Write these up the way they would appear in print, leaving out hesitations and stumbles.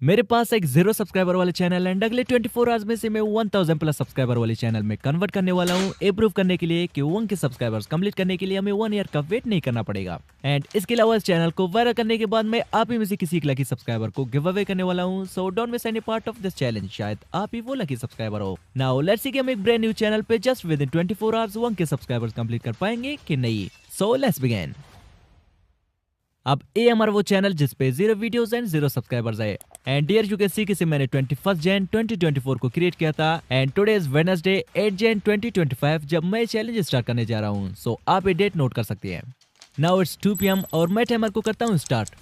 मेरे पास एक 0 सब्सक्राइबर वाले चैनल एंड अगले 24 आवर्स में से मैं 1000 प्लस सब्सक्राइबर वाले चैनल में कन्वर्ट करने वाला हूँ। ये प्रूव करने के लिए कि 1 के सब्सक्राइबर्स कंप्लीट करने के लिए हमें 1 ईयर का वेट नहीं करना पड़ेगा। एंड इसके अलावा इस चैनल को वायरल करने के बाद मैं आप ही में से किसी एक लकी सब्सक्राइबर को गिव अवे करने वाला हूँ। So don't miss any part of this challenge. शायद आप ही वो लकी सब्सक्राइबर हो। नाउ लेट्स सी कि हम एक ब्रांड न्यू चैनल पे जस्ट विद इन 24 आवर्स 1 के सब्सक्राइबर्स कंप्लीट कर पाएंगे कि नहीं। So let's begin. अब ये हमारा वो चैनल जिसपे 0 वीडियोस एंड 0 सब्सक्राइबर्स है। एंड डियर यू कैन सी कि मैंने 21 जन 2024 को क्रिएट किया था एंड टुडे इज वेडनेसडे 8 जन 2025 जब मैं चैलेंज स्टार्ट करने जा रहा हूँ। सो आप ये डेट नोट कर सकते हैं। नाउ इट्स 2 PM और मैं टाइमर को करता हूँ स्टार्ट।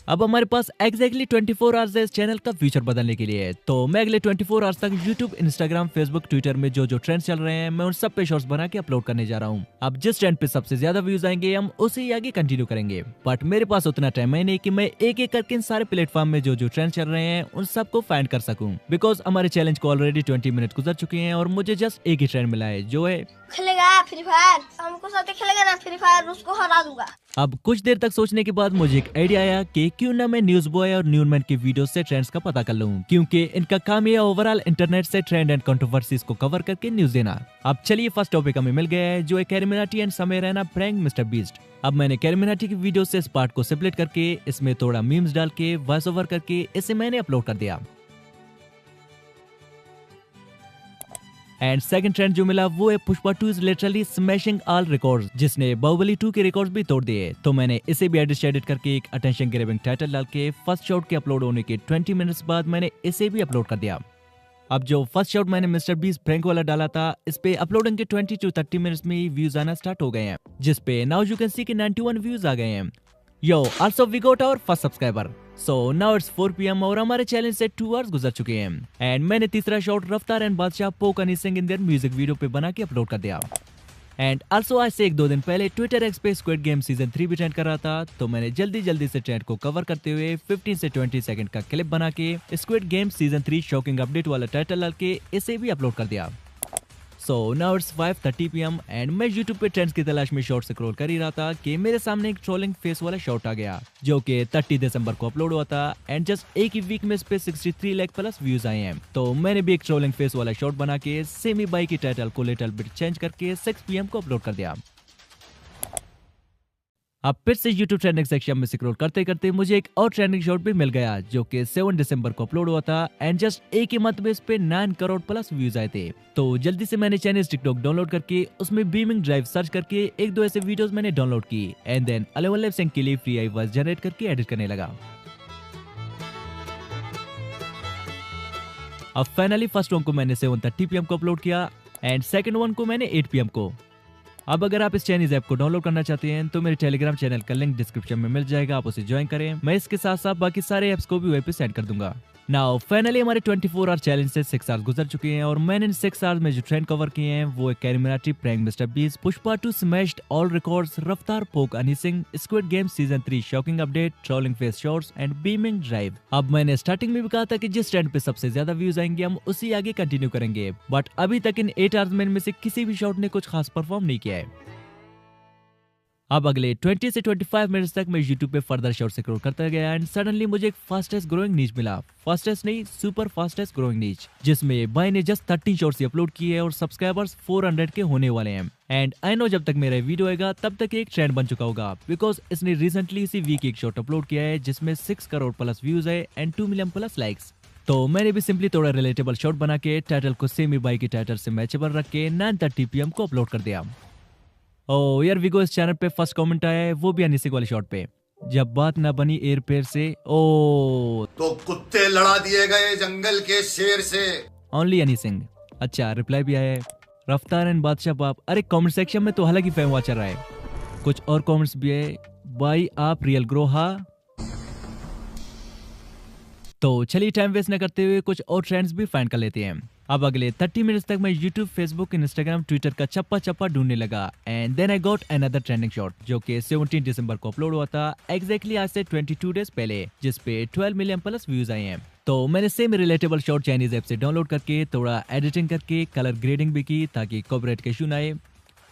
अब हमारे पास एग्जैक्टली 24 आवर्स है इस चैनल का फ्यूचर बदलने के लिए। तो मैं अगले 24 आवर्स तक यूट्यूब, इंस्टाग्राम, फेसबुक, ट्विटर में जो जो ट्रेंड्स चल रहे हैं मैं उन सब पे शॉर्ट्स बना के अपलोड करने जा रहा हूँ। अब जिस ट्रेंड पे सबसे ज्यादा व्यूज आएंगे हम उसे ही आगे कंटिन्यू करेंगे। बट मेरे पास उतना टाइम है नहीं कि मैं एक एक करके इन सारे प्लेटफॉर्म में जो जो ट्रेंड चल रहे हैं उन सबको फाइंड कर सकूं। बिकॉज हमारे चैलेंज को ऑलरेडी 20 मिनट गुजर चुके हैं और मुझे जस्ट एक ही ट्रेंड मिला है जो है खेलेगा फ्री फायर। हमको साथ खेलेगा ना फ्री फायर, उसको हरा दूंगा। अब कुछ देर तक सोचने के बाद मुझे एक आइडिया आया कि क्यों ना मैं न्यूज बॉय और न्यूनमैन की वीडियो से ट्रेंड्स का पता कर लूं, क्योंकि इनका काम है ओवरऑल इंटरनेट से ट्रेंड एंड कंट्रोवर्सीज को कवर करके न्यूज देना। अब चलिए फर्स्ट टॉपिक हमें मिल गया है जो है कैरिमिनाटी एंड समय रैना प्रैंक मिस्टर बीस्ट। अब मैंने कैरिमिनाटी की वीडियो से इस पार्ट को सेपरेट करके इसमें थोड़ा मीम्स डाल के वॉइस ओवर करके इसे मैंने अपलोड कर दिया। एंड सेकंड ट्रेंड जो मिला वो है Pushpa 2 is literally smashing all records, जिसने बाहुबली 2 के रिकॉर्ड्स भी तोड़ दिए। तो मैंने इसे भी एडिट करके एक अटेंशन ग्रैबिंग टाइटल डाल के फर्स्ट शॉट के अपलोड होने के 20 मिनट्स बाद मैंने इसे भी अपलोड कर दिया। अब जो फर्स्ट शॉट मैंने मिस्टर बीस्ट प्रैंक वाला डाला था इस पे अपलोडिंग के 20 to 30 मिनट्स में ही व्यूज आना स्टार्ट हो गए हैं, जिसपे नाउ यू कैन सी कि 91 व्यूज आ गए हैं। Yo also we got our first subscriber. So now it's 4 PM और हमारे चैलेंज से 2 आवर्स गुजर चुके हैं। एंड मैंने तीसरा शॉट रफ्तार एंड बादशाह पोक Honey Singh in their music video पे बना के अपलोड कर दिया। एंड आल्सो आज से 1-2 दिन पहले ट्विटर एक्स पे स्क्विड गेम सीजन 3 भी ट्रेंड कर रहा था। तो मैंने जल्दी से ट्रेंड को कवर करते हुए 15 से 20 सेकंड का क्लिप बना के squid Game season 3 shocking update वाला टाइटल डाल के इसे भी अपलोड कर दिया। सो नाउ इट्स 5:30 PM एंड मैं YouTube पे ट्रेंड्स की तलाश में शॉर्ट स्क्रॉल कर ही रहा था कि मेरे सामने एक ट्रोलिंग फेस वाला शॉट आ गया जो कि 30 दिसंबर को अपलोड हुआ था। एंड जस्ट एक ही वीक में इस पे 63 लाख प्लस व्यूज आए हैं। तो मैंने भी एक ट्रोलिंग फेस वाला शॉट बना के सेमी बाई की टाइटल को लिटिल बिट चेंज करके 6 PM को अपलोड कर दिया। अब फिर से YouTube ट्रेंडिंग सेक्शन में स्क्रॉल करते करते मुझे एक और ट्रेंडिंग शॉट भी मिल गया जो कि 7 दिसंबर को अपलोड हुआ था। एंड जस्ट एक ही मंथ में इस पे 9 करोड़ प्लस व्यूज आए थे। तो जल्दी से मैंने चाइनीज टिकटॉक डाउनलोड करके उसमें बीमिंग ड्राइव सर्च करके 1-2 ऐसे वीडियोस मैंने डाउनलोड की एंड देन 11 लिप सिंक के लिए फ्री आई वॉइस जनरेट करके एडिट करने लगा। अब फाइनली फर्स्ट वन को मैंने 7:30 PM को अपलोड किया एंड सेकंड वन को मैंने 8 PM को। अब अगर आप इस चाइनीज ऐप को डाउनलोड करना चाहते हैं तो मेरे टेलीग्राम चैनल का लिंक डिस्क्रिप्शन में मिल जाएगा, आप उसे ज्वाइन करें। मैं इसके साथ साथ बाकी सारे ऐप्स को भी वहीं पे सेंड कर दूंगा। नाउ फाइनली हमारे 24 आवर चैलेंज से 6 आवर्स गुजर चुके हैं और मैंने इन 6 आवर्स में जो ट्रेंड कवर किए हैं वो है CarryMinati prank Mister Beast, Pushpa 2 smashed all records, Raftaar poke Honey Singh, Squid Game season 3 shocking update, trolling face shots and beaming drive. अब मैंने स्टार्टिंग में भी कहा था कि जिस ट्रेंड पे सबसे ज्यादा व्यूज आएंगे हम उसी आगे कंटिन्यू करेंगे। बट अभी तक इन 8 आवर्स में से किसी भी शॉट ने कुछ खास परफॉर्म नहीं किया है। अब अगले 20 से 25 मिनट्स तक मैं YouTube पे फर्दर शॉर्ट स्क्रॉल करता गया एंड सडनली मुझे एक फास्टेस्ट ग्रोइंग नीच मिला। फास्टेस्ट नहीं, सुपर फास्टेस्ट ग्रोइंग नीच, जिसमें भाई ने जस्ट 13 शॉर्ट्स अपलोड किए हैं और सब्सक्राइबर्स 400 के होने वाले हैं। एंड आई नो जब तक मेरा वीडियो आएगा तब तक एक ट्रेंड बन चुका होगा, बिकॉज इसने रिसेंटली इसी वीक एक शॉर्ट अपलोड किया है जिसमें 6 करोड़ प्लस व्यूज है एंड 2 मिलियन प्लस लाइक्स। तो मैंने भी सिंपली थोड़ा रिलेटेबल शॉट बना के टाइटल को सेमी बाई की टाइटल से मैचेबल रख के 9:30 PM को अपलोड कर दिया। ओ यार विगो इस चैनल पे फर्स्ट कमेंट आया है वो भी हनी सिंह वाले शॉट पे, जब बात ना बनी एयर पेयर से ओ तो कुत्ते लड़ा दिए गए जंगल के शेर से। ओनली हनी सिंह। अच्छा रिप्लाई भी आया है रफ्तार एंड बादशाह बाप। अरे कमेंट सेक्शन में तो हालांकि फैम हुआ चल रहा है। कुछ और कमेंट्स भी है, भाई आप रियल ग्रो हा। तो चलिए टाइम वेस्ट न करते हुए कुछ और ट्रेंड्स भी फाइंड कर लेते हैं। अब अगले 30 मिनट्स तक मैं YouTube, फेसबुक, इंस्टाग्राम, ट्विटर का चप्पा ढूंढने लगा and then I got another trending shot जो कि 17 दिसंबर को अपलोड हुआ था, एग्जैक्टली आज से 22 डेज पहले, जिसपे 12 मिलियन प्लस व्यूज आए हैं। तो मैंने same relatable shot Chinese app से डाउनलोड करके थोड़ा एडिटिंग करके कलर ग्रेडिंग भी की ताकि कॉपीराइट के इशू ना आए।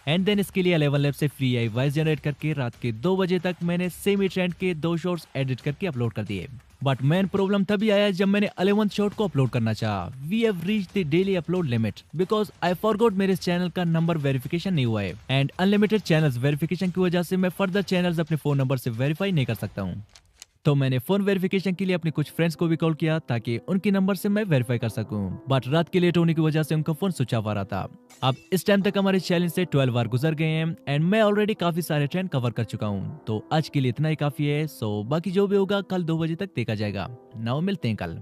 एंड देन इसके लिए 11 लैब से फ्री आई वॉइस जनरेट करके रात के 2 बजे तक मैंने सेम ही ट्रेंड के 2 शॉर्ट्स एडिट करके अपलोड कर दिए। बट मेन प्रॉब्लम तभी आया जब मैंने 11th शॉट को अपलोड करना चाहा। We have reached the daily upload limit because I forgot मेरे इस चैनल का नंबर वेरिफिकेशन नहीं हुआ है एंड अनलिमिटेड चैनल्स वेरिफिकेशन की वजह से मैं फर्दर चैनल्स अपने फोन नंबर से वेरीफाई नहीं कर सकता हूँ। तो मैंने फोन वेरिफिकेशन के लिए अपने कुछ फ्रेंड्स को भी कॉल किया ताकि उनकी नंबर से मैं वेरीफाई कर सकूं, बट रात के लेट होने की वजह से उनका फोन स्विच ऑफ आ रहा था। अब इस टाइम तक हमारे चैलेंज से 12 बार गुजर गए हैं एंड मैं ऑलरेडी काफी सारे ट्रेंड कवर कर चुका हूं, तो आज के लिए इतना ही काफी है। सो बाकी जो भी होगा कल 2 बजे तक देखा जाएगा। नाउ मिलते हैं कल।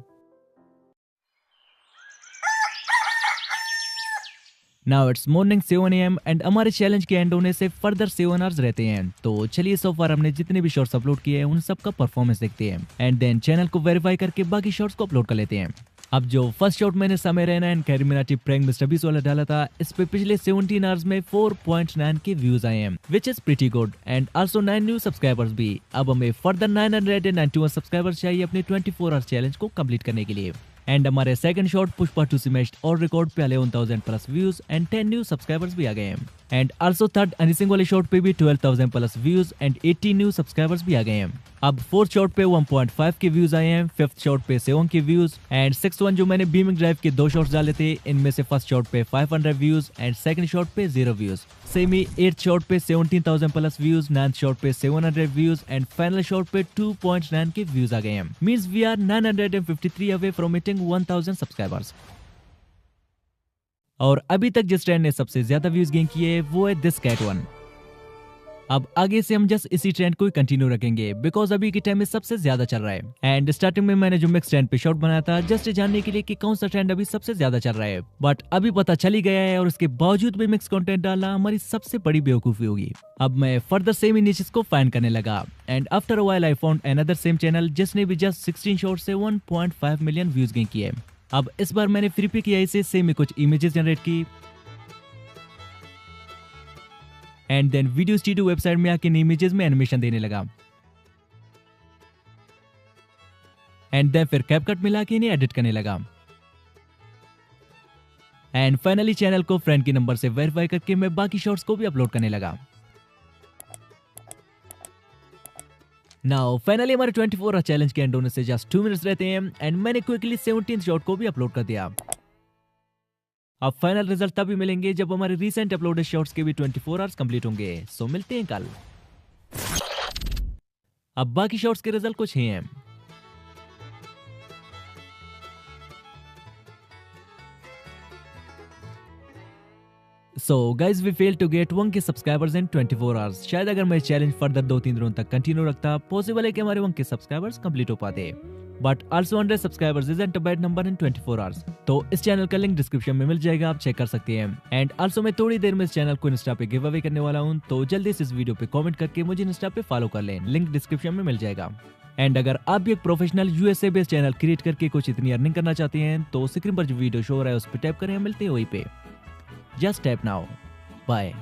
Now it's morning 7 AM and हमारे चैलेंज के एंड होने से फर्दर 7 आवर्स रहते हैं। तो चलिए सो फार हमने जितने भी शॉर्ट्स अपलोड किए हैं उन सब का परफॉर्मेंस देखते हैं एंड देन चैनल को वेरीफाई करके बाकी शॉर्ट्स को अपलोड कर लेते हैं। अब जो फर्स्ट शॉट मैंने समय Raina and carry Minati prank mister बीस वाला डाला था, इस पे पिछले 17 आवर्स में 4.9 के व्यूज आए हैं which is pretty good and also 9 new subscribers भी। अब हमें फर्दर 991 सब्सक्राइबर्स चाहिए अपने 24 आवर्स चैलेंज को कंप्लीट करने के लिए। एंड हमारे सेकंड शॉट पुष्पा 2 स्मैश्ड और रिकॉर्ड पे 11,000 plus views and 10 new subscribers भी आ गए हैं। एंड आल्सो थर्ड अनिसिंग वाले शॉट पे भी 12,000 plus views and 80 new subscribers भी आ गए हैं। अब फोर्थ शॉट पे 1.5 के व्यूज आए हैं, फिफ्थ शॉट पे 7 के व्यूज एंड सिक्स वन जो मैंने बीमिंग ड्राइव के 2 शॉट्स डाले थे, इनमें से फर्स्ट शॉट पे 500 व्यूज एंड सेकंड शॉट पे 0 व्यूज। सेम ही 8th शॉट पे 17,000 प्लस व्यूज, 9th शॉट पे 700 व्यूज एंड फाइनल शॉट पे 2.9 के व्यूज आ गए हैं। Means we are 953 away from hitting 1000 subscribers. और अभी तक जिस ट्रेंड ने सबसे ज्यादा व्यूज गेन किए वो है दिस कैट वन। अब आगे से हम जस्ट इसी ट्रेंड को ही कंटिन्यू रखेंगे बिकॉज अभी के टाइम में सबसे ज्यादा चल रहा है। एंड स्टार्टिंग में मैंने जो मिक्स ट्रेंड पे शॉट बनाया था जस्ट जानने के लिए कि कौन सा ट्रेंड अभी सबसे ज्यादा चल रहा है, बट अभी पता चल ही गया है और उसके बावजूद भी मिक्स कंटेंट डालना हमारी सबसे बड़ी बेवकूफी होगी। अब मैं फर्दर सेम इनिशिएटिव्स को फाइंड करने लगा and after a while I found another same channel जिसने भी जस्ट 16 शॉट से 1.5 मिलियन व्यूज गेन किए। अब इस बार मैंने फ्री पे किया इसे सेम में कुछ इमेजेस जनरेट की and then video studio website में आके इन इमेजेस में एनिमेशन देने लगा एंड देन फिर कैपकट मिला के इन्हें एडिट करने लगा एंड फाइनली चैनल को फ्रेंड के नंबर से वेरीफाई करके मैं बाकी शॉट्स को भी अपलोड करने लगा। नाउ फाइनली हमारे 24 आवर चैलेंज के एंड होने से जस्ट 2 मिनट्स रहते हैं एंड मैंने क्विकली 17th शॉट को भी अपलोड कर दिया। अब फाइनल रिजल्ट तभी मिलेंगे जब हमारे रीसेंट अपलोडेड शॉट्स के भी 24 आवर्स कंप्लीट होंगे। सो मिलते हैं कल। अब बाकी शॉट्स के रिजल्ट कुछ ही हैं। So guys, we failed to get 1K subscribers in 24 hours। शायद अगर मैं चैलेंज फर्दर 2-3 दिनों तक कंटिन्यू रखता पॉसिबल है कि हमारे 1K सब्सक्राइबर्स कंप्लीट हो पाते, but also 100 subscribers isn't a bad number in 24 hours. तो इस चैनल का लिंक डिस्क्रिप्शन में मिल जाएगा, आप चेक कर सकते हैं। एंड आल्सो मैं थोड़ी देर में इस चैनल को इंस्टा पे गिव अवे करने वाला हूँ, तो जल्दी से इस वीडियो पे कमेंट करके मुझे इंस्टा पे फॉलो कर लें, लिंक डिस्क्रिप्शन में मिल जाएगा। एंड अगर आप भी एक professional USA based channel create करके कुछ इतनी अर्निंग करना चाहते हैं तो स्क्रीन पर जो वीडियो शो हो रहा है उस पर टैप करें, मिलते हैं वहीं पे। Just tap now. बाय।